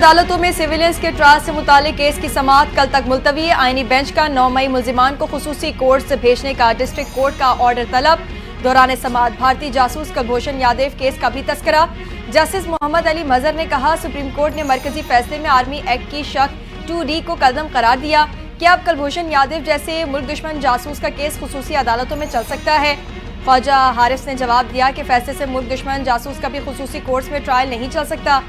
عدالتوں میں سیویلینز کے ٹرائل سے متعلق کیس کی سماعت کل تک ملتوی ہے۔ آئینی بینچ کا 9 مئی ملزمان کو خصوصی کورٹ سے بھیجنے کا ڈسٹرکٹ کورٹ کا آرڈر طلب۔ دوران سماعت بھارتی جاسوس کلبھوشن یادیو کیس کا بھی تذکرہ۔ جسٹس محمد علی مظہر نے کہا سپریم کورٹ نے مرکزی فیصلے میں آرمی ایکٹ کی شق 2D کو قلم قرار دیا۔ کیا اب کلبھوشن یادیو جیسے ملک دشمن جاسوس کا کیس خصوصی عدالتوں میں چل سکتا ہے؟ خواجہ حارث نے جواب دیا کہ فیصلے سے ملک دشمن جاسوس کا بھی خصوصی کورٹس میں ٹرائل نہیں چل سکتا۔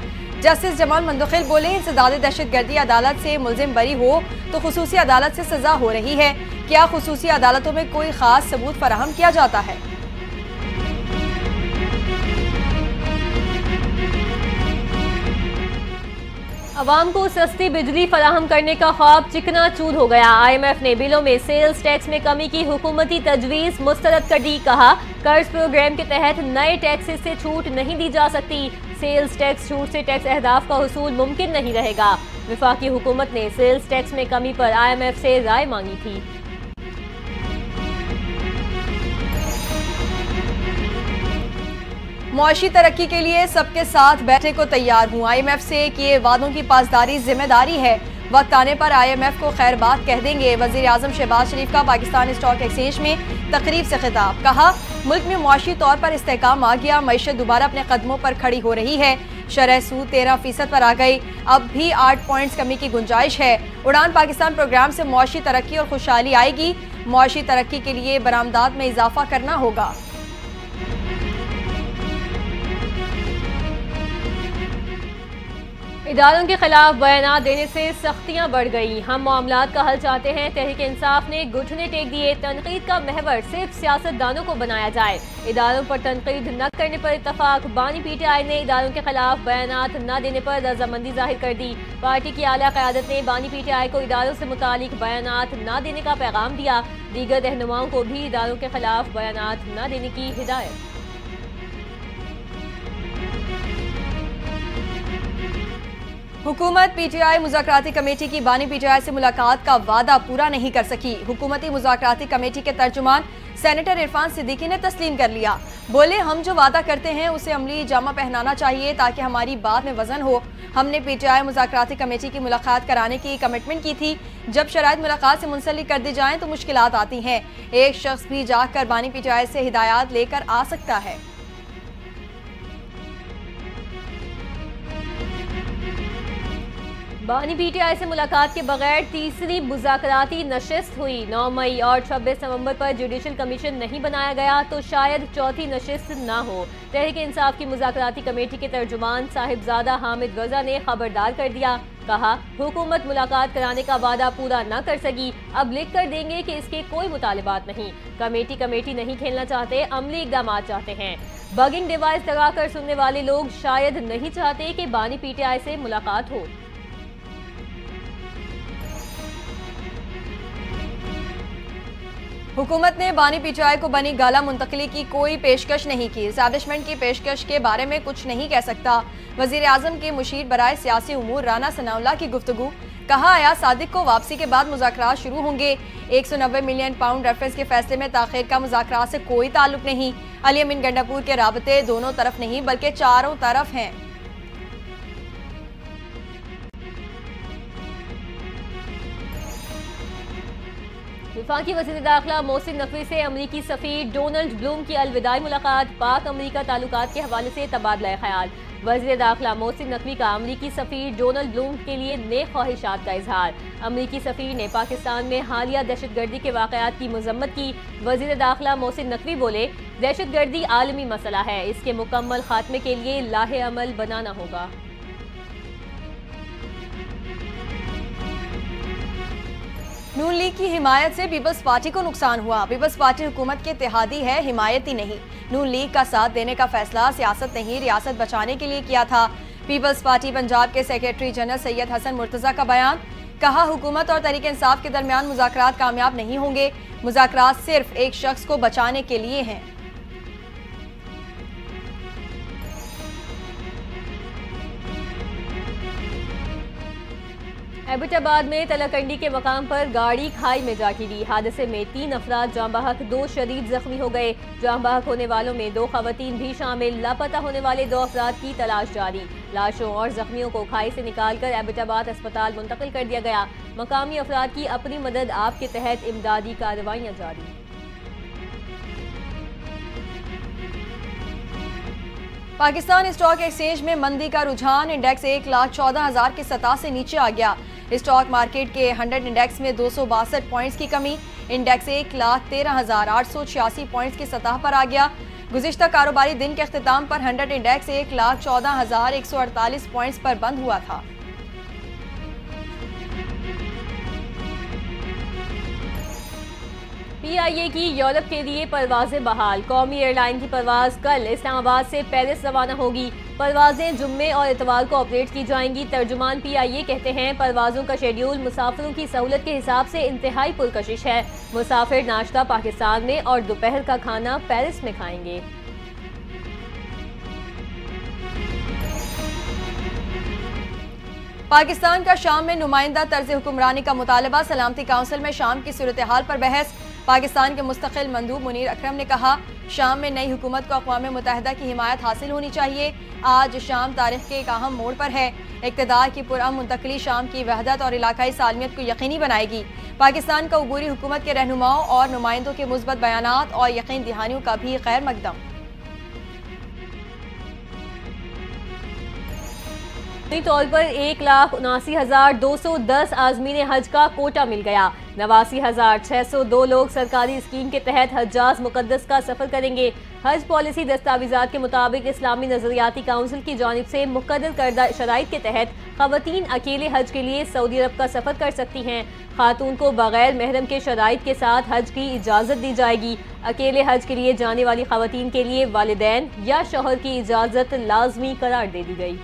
جسٹس جمال مندوخیل بولے انسداد دہشت گردی عدالت سے ملزم بری ہو تو خصوصی عدالت سے سزا ہو رہی ہے۔ کیا خصوصی عدالتوں میں کوئی خاص ثبوت فراہم کیا جاتا ہے؟ عوام کو سستی بجلی فراہم کرنے کا خواب چکنا چور ہو گیا۔ IMF نے بلوں میں سیلز ٹیکس میں کمی کی حکومتی تجویز مسترد کر دی۔ کہا قرض پروگرام کے تحت نئے ٹیکسز سے چھوٹ نہیں دی جا سکتی۔ سیلز ٹیکس چھوٹ سے ٹیکس اہداف کا حصول ممکن نہیں رہے گا۔ وفاقی حکومت نے سیلز ٹیکس میں کمی پر IMF سے رائے مانگی تھی۔ معاشی ترقی کے لیے سب کے ساتھ بیٹھنے کو تیار ہوں۔ IMF سے کیے وعدوں کی پاسداری ذمہ داری ہے۔ وقت آنے پر IMF کو خیر بات کہہ دیں گے۔ وزیر اعظم شہباز شریف کا پاکستان اسٹاک ایکسچینج میں تقریب سے خطاب۔ کہا ملک میں معاشی طور پر استحکام آ گیا، معیشت دوبارہ اپنے قدموں پر کھڑی ہو رہی ہے۔ شرح سود 13% پر آ گئی، اب بھی 8 پوائنٹس کمی کی گنجائش ہے۔ اڑان پاکستان پروگرام سے معاشی ترقی اور خوشحالی آئے گی۔ معاشی ترقی کے لیے برآمدات میں اضافہ کرنا ہوگا۔ اداروں کے خلاف بیانات دینے سے سختیاں بڑھ گئیں۔ ہم معاملات کا حل چاہتے ہیں۔ تحریک انصاف نے گھٹنے ٹیک دیے۔ تنقید کا محور صرف سیاست دانوں کو بنایا جائے۔ اداروں پر تنقید نہ کرنے پر اتفاق۔ بانی PTI نے اداروں کے خلاف بیانات نہ دینے پر رضامندی ظاہر کر دی۔ پارٹی کی اعلیٰ قیادت نے بانی PTI کو اداروں سے متعلق بیانات نہ دینے کا پیغام دیا۔ دیگر رہنماؤں کو بھی اداروں کے خلاف بیانات نہ دینے کی ہدایت۔ حکومت PTI مذاکراتی کمیٹی کی بانی PTI سے ملاقات کا وعدہ پورا نہیں کر سکی۔ حکومتی مذاکراتی کمیٹی کے ترجمان سینیٹر عرفان صدیقی نے تسلیم کر لیا۔ بولے ہم جو وعدہ کرتے ہیں اسے عملی جامہ پہنانا چاہیے تاکہ ہماری بات میں وزن ہو۔ ہم نے PTI مذاکراتی کمیٹی کی ملاقات کرانے کی کمٹمنٹ کی تھی۔ جب شرائط ملاقات سے منسلک کر دی جائیں تو مشکلات آتی ہیں۔ ایک شخص بھی جا کر بانی PTI سے ہدایات لے کر آ سکتا ہے۔ بانی PTI سے ملاقات کے بغیر تیسری مذاکراتی نشست ہوئی۔ 9 مئی اور 26 نومبر پر جوڈیشل کمیشن نہیں بنایا گیا تو شاید چوتھی نشست نہ ہو۔ تحریک انصاف کی مذاکراتی کمیٹی کے ترجمان صاحبزادہ حامد رضا نے خبردار کر دیا۔ کہا حکومت ملاقات کرانے کا وعدہ پورا نہ کر سکی، اب لکھ کر دیں گے کہ اس کے کوئی مطالبات نہیں۔ کمیٹی نہیں کھیلنا چاہتے، عملی اقدامات چاہتے ہیں۔ بگنگ ڈیوائس لگا کر سننے والے لوگ شاید نہیں چاہتے کہ بانی PTI سے ملاقات ہو۔ حکومت نے بانی PTI کو بنی گالہ منتقلی کی کوئی پیشکش نہیں کی۔ اسٹیبلشمنٹ کی پیشکش کے بارے میں کچھ نہیں کہہ سکتا۔ وزیر اعظم کے مشیر برائے سیاسی امور رانا ثناء اللہ کی گفتگو۔ کہا ایاز صادق کو واپسی کے بعد مذاکرات شروع ہوں گے۔ 190 ملین پاؤنڈ ریفرنس کے فیصلے میں تاخیر کا مذاکرات سے کوئی تعلق نہیں۔ علی امین گنڈاپور کے رابطے دونوں طرف نہیں بلکہ چاروں طرف ہیں۔ وفاقی وزیر داخلہ محسن نقوی سے امریکی سفیر ڈونلڈ بلوم کی الوداعی ملاقات۔ پاک امریکہ تعلقات کے حوالے سے تبادلہ خیال۔ وزیر داخلہ محسن نقوی کا امریکی سفیر ڈونلڈ بلوم کے لیے نیک خواہشات کا اظہار۔ امریکی سفیر نے پاکستان میں حالیہ دہشت گردی کے واقعات کی مذمت کی۔ وزیر داخلہ محسن نقوی بولے دہشت گردی عالمی مسئلہ ہے، اس کے مکمل خاتمے کے لیے لاہ عمل بنانا ہوگا۔ نون لیگ کی حمایت سے پیپلز پارٹی کو نقصان ہوا۔ پیپلز پارٹی حکومت کے اتحادی ہے، حمایتی نہیں۔ نون لیگ کا ساتھ دینے کا فیصلہ سیاست نہیں، ریاست بچانے کے لیے کیا تھا۔ پیپلز پارٹی پنجاب کے سیکریٹری جنرل سید حسن مرتضیٰ کا بیان۔ کہا حکومت اور تحریک انصاف کے درمیان مذاکرات کامیاب نہیں ہوں گے۔ مذاکرات صرف ایک شخص کو بچانے کے لیے ہیں۔ ایبٹ آباد میں تلاکنڈی کے مقام پر گاڑی کھائی میں جا گری۔ حادثے میں 3 افراد جاں بحق، 2 شدید زخمی ہو گئے۔ جاں بحق ہونے والوں میں 2 خواتین بھی شامل۔ لاپتہ ہونے والے 2 افراد کی تلاش جاری۔ لاشوں اور زخمیوں کو کھائی سے نکال کر ایبٹ آباد اسپتال منتقل کر دیا گیا۔ مقامی افراد کی اپنی مدد آپ کے تحت امدادی کارروائیاں جاری۔ پاکستان اسٹاک ایکسچینج میں مندی کا رجحان، انڈیکس 1,14,000 کی سطح سے نیچے آ گیا۔ اسٹاک مارکیٹ کے 100 انڈیکس میں 262 پوائنٹس کی کمی، انڈیکس 1,13,886 پوائنٹس کی سطح پر آ گیا۔ گزشتہ کاروباری دن کے اختتام پر 100 انڈیکس 1,14,148 پوائنٹس پر بند ہوا تھا۔ پی آئی اے کی یورپ کے لیے پروازیں بحال۔ قومی ایئر لائن کی پرواز کل اسلام آباد سے پیرس روانہ ہوگی۔ پروازیں جمعے اور اتوار کو آپریٹ کی جائیں گی۔ ترجمان پی آئی اے کہتے ہیں پروازوں کا شیڈیول مسافروں کی سہولت کے حساب سے انتہائی پرکشش ہے۔ مسافر ناشتہ پاکستان میں اور دوپہر کا کھانا پیرس میں کھائیں گے۔ پاکستان کا شام میں نمائندہ طرز حکمرانی کا مطالبہ، سلامتی کونسل میں شام کی صورتحال پر بحث۔ پاکستان کے مستقل مندوب منیر اکرم نے کہا شام میں نئی حکومت کو اقوام متحدہ کی حمایت حاصل ہونی چاہیے۔ آج شام تاریخ کے ایک اہم موڑ پر ہے۔ اقتدار کی پرامن منتقلی شام کی وحدت اور علاقائی سالمیت کو یقینی بنائے گی۔ پاکستان کا عبوری حکومت کے رہنماؤں اور نمائندوں کے مثبت بیانات اور یقین دہانیوں کا بھی خیر مقدم۔ طور پر 1,79,210 عازمین حج کا کوٹا مل گیا۔ 89,602 لوگ سرکاری اسکیم کے تحت حجاز مقدس کا سفر کریں گے۔ حج پالیسی دستاویزات کے مطابق اسلامی نظریاتی کونسل کی جانب سے مقرر کردہ شرائط کے تحت خواتین اکیلے حج کے لیے سعودی عرب کا سفر کر سکتی ہیں۔ خاتون کو بغیر محرم کے شرائط کے ساتھ حج کی اجازت دی جائے گی۔ اکیلے حج کے لیے جانے والی خواتین کے لیے والدین یا شوہر کی اجازت لازمی قرار دے دی گئی۔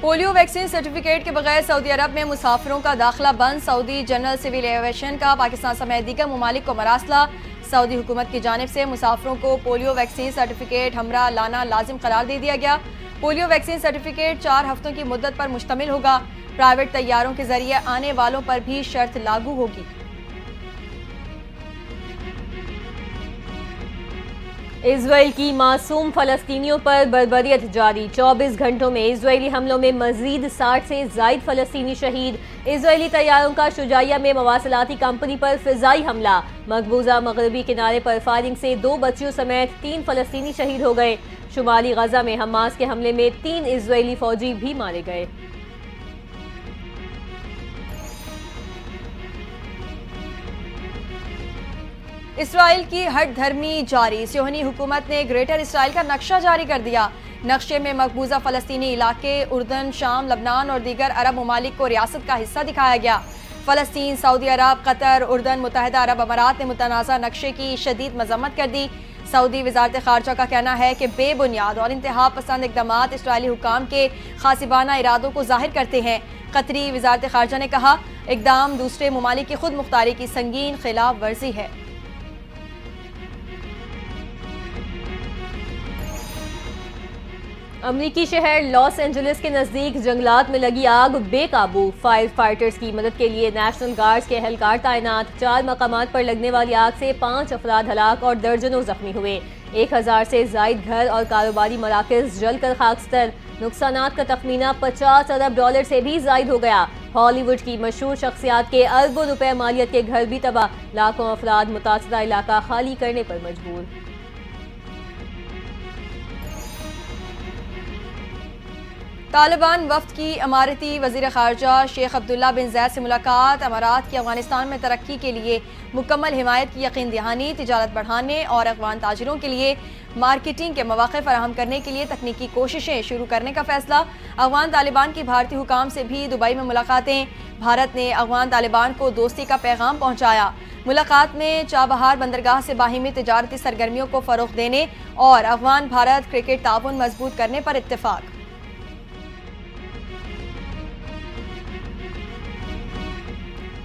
پولیو ویکسین سرٹیفکیٹ کے بغیر سعودی عرب میں مسافروں کا داخلہ بند، سعودی جنرل سول ایویشن کا پاکستان سمیت دیگر ممالک کو مراسلہ۔ سعودی حکومت کی جانب سے مسافروں کو پولیو ویکسین سرٹیفکیٹ ہمراہ لانا لازم قرار دے دیا گیا۔ پولیو ویکسین سرٹیفکیٹ 4 ہفتوں کی مدت پر مشتمل ہوگا۔ پرائیویٹ طیاروں کے ذریعے آنے والوں پر بھی شرط لاگو ہوگی۔ اسرائیل کی معصوم فلسطینیوں پر بربریت جاری، 24 گھنٹوں میں اسرائیلی حملوں میں مزید 60 سے زائد فلسطینی شہید۔ اسرائیلی طیاروں کا شجاعیہ میں مواصلاتی کمپنی پر فضائی حملہ، مقبوضہ مغربی کنارے پر فائرنگ سے 2 بچیوں سمیت 3 فلسطینی شہید ہو گئے۔ شمالی غزہ میں حماس کے حملے میں 3 اسرائیلی فوجی بھی مارے گئے۔ اسرائیل کی ہٹ دھرمی جاری، صہیونی حکومت نے گریٹر اسرائیل کا نقشہ جاری کر دیا۔ نقشے میں مقبوضہ فلسطینی علاقے اردن، شام، لبنان اور دیگر عرب ممالک کو ریاست کا حصہ دکھایا گیا۔ فلسطین، سعودی عرب، قطر، اردن، متحدہ عرب امارات نے متنازع نقشے کی شدید مذمت کر دی۔ سعودی وزارت خارجہ کا کہنا ہے کہ بے بنیاد اور انتہا پسند اقدامات اسرائیلی حکام کے غاصبانہ ارادوں کو ظاہر کرتے ہیں۔ قطری وزارت خارجہ نے کہا اقدام دوسرے ممالک کی خود مختاری کی سنگین خلاف ورزی ہے۔ امریکی شہر لاس اینجلس کے نزدیک جنگلات میں لگی آگ بے قابو، فائر فائٹرز کی مدد کے لیے نیشنل گارڈز کے اہلکار تعینات۔ 4 مقامات پر لگنے والی آگ سے 5 افراد ہلاک اور درجنوں زخمی ہوئے۔ 1000 سے زائد گھر اور کاروباری مراکز جل کر خاکستر۔ نقصانات کا تخمینہ $50 ارب سے بھی زائد ہو گیا۔ ہالی ووڈ کی مشہور شخصیات کے اربوں روپے مالیت کے گھر بھی تباہ، لاکھوں افراد متاثرہ علاقہ خالی کرنے پر مجبور۔ طالبان وفد کی اماراتی وزیر خارجہ شیخ عبداللہ بن زید سے ملاقات، امارات کی افغانستان میں ترقی کے لیے مکمل حمایت کی یقین دہانی، تجارت بڑھانے اور افغان تاجروں کے لیے مارکیٹنگ کے مواقع فراہم کرنے کے لیے تکنیکی کوششیں شروع کرنے کا فیصلہ۔ افغان طالبان کی بھارتی حکام سے بھی دبئی میں ملاقاتیں، بھارت نے افغان طالبان کو دوستی کا پیغام پہنچایا۔ ملاقات میں چابہار بندرگاہ سے باہمی تجارتی سرگرمیوں کو فروغ دینے اور افغان بھارت کرکٹ تعاون مضبوط کرنے پر اتفاق۔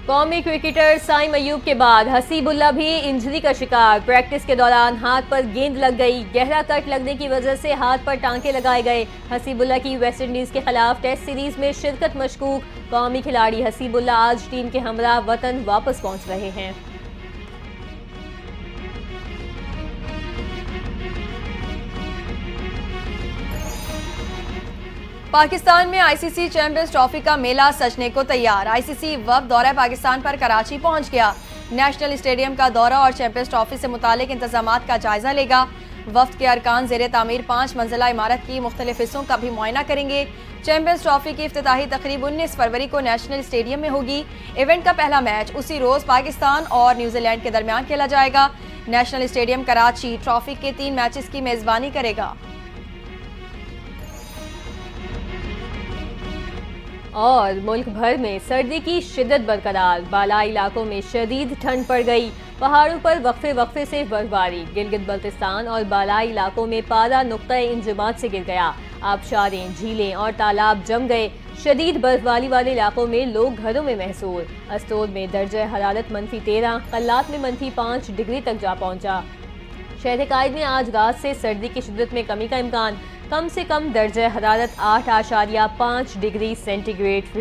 قومی کرکٹر سائم ایوب کے بعد حسیب اللہ بھی انجری کا شکار. پریکٹس کے دوران ہاتھ پر گیند لگ گئی. گہرا کٹ لگنے کی وجہ سے ہاتھ پر ٹانکے لگائے گئے. حسیب اللہ کی ویسٹ انڈیز کے خلاف ٹیسٹ سیریز میں شرکت مشکوک. قومی کھلاڑی حسیب اللہ آج ٹیم کے ہمراہ وطن واپس پہنچ رہے ہیں. پاکستان میں آئی سی سی چیمپئنز ٹرافی کا میلہ سجنے کو تیار. آئی سی سی وفد دورہ پاکستان پر کراچی پہنچ گیا. نیشنل اسٹیڈیم کا دورہ اور چیمپئنز ٹرافی سے متعلق انتظامات کا جائزہ لے گا. وفد کے ارکان زیر تعمیر 5 منزلہ عمارت کی مختلف حصوں کا بھی معائنہ کریں گے. چیمپئنز ٹرافی کی افتتاحی تقریب 19 فروری کو نیشنل اسٹیڈیم میں ہوگی. ایونٹ کا پہلا میچ اسی روز پاکستان اور نیوزی لینڈ کے درمیان کھیلا جائے گا. نیشنل اسٹیڈیم کراچی ٹرافی کے 3 میچز کی میزبانی کرے گا. اور ملک بھر میں سردی کی شدت برقرار. بالائی علاقوں میں شدید ٹھنڈ پڑ گئی. پہاڑوں پر وقفے سے برفباری. گلگت بلتستان اور بالائی علاقوں میں پارہ نقطۂ انجماد سے گر گیا. آبشاریں، جھیلیں اور تالاب جم گئے. شدید برفباری والے علاقوں میں لوگ گھروں میں محصور. اسٹور میں درجہ حرارت -13، قلات میں -5 ڈگری تک جا پہنچا. شہر قائد میں آج رات سے سردی کی شدت میں کمی کا امکان. کم سے کم درجہ حرارت 8.5 ڈگری سینٹی گریڈ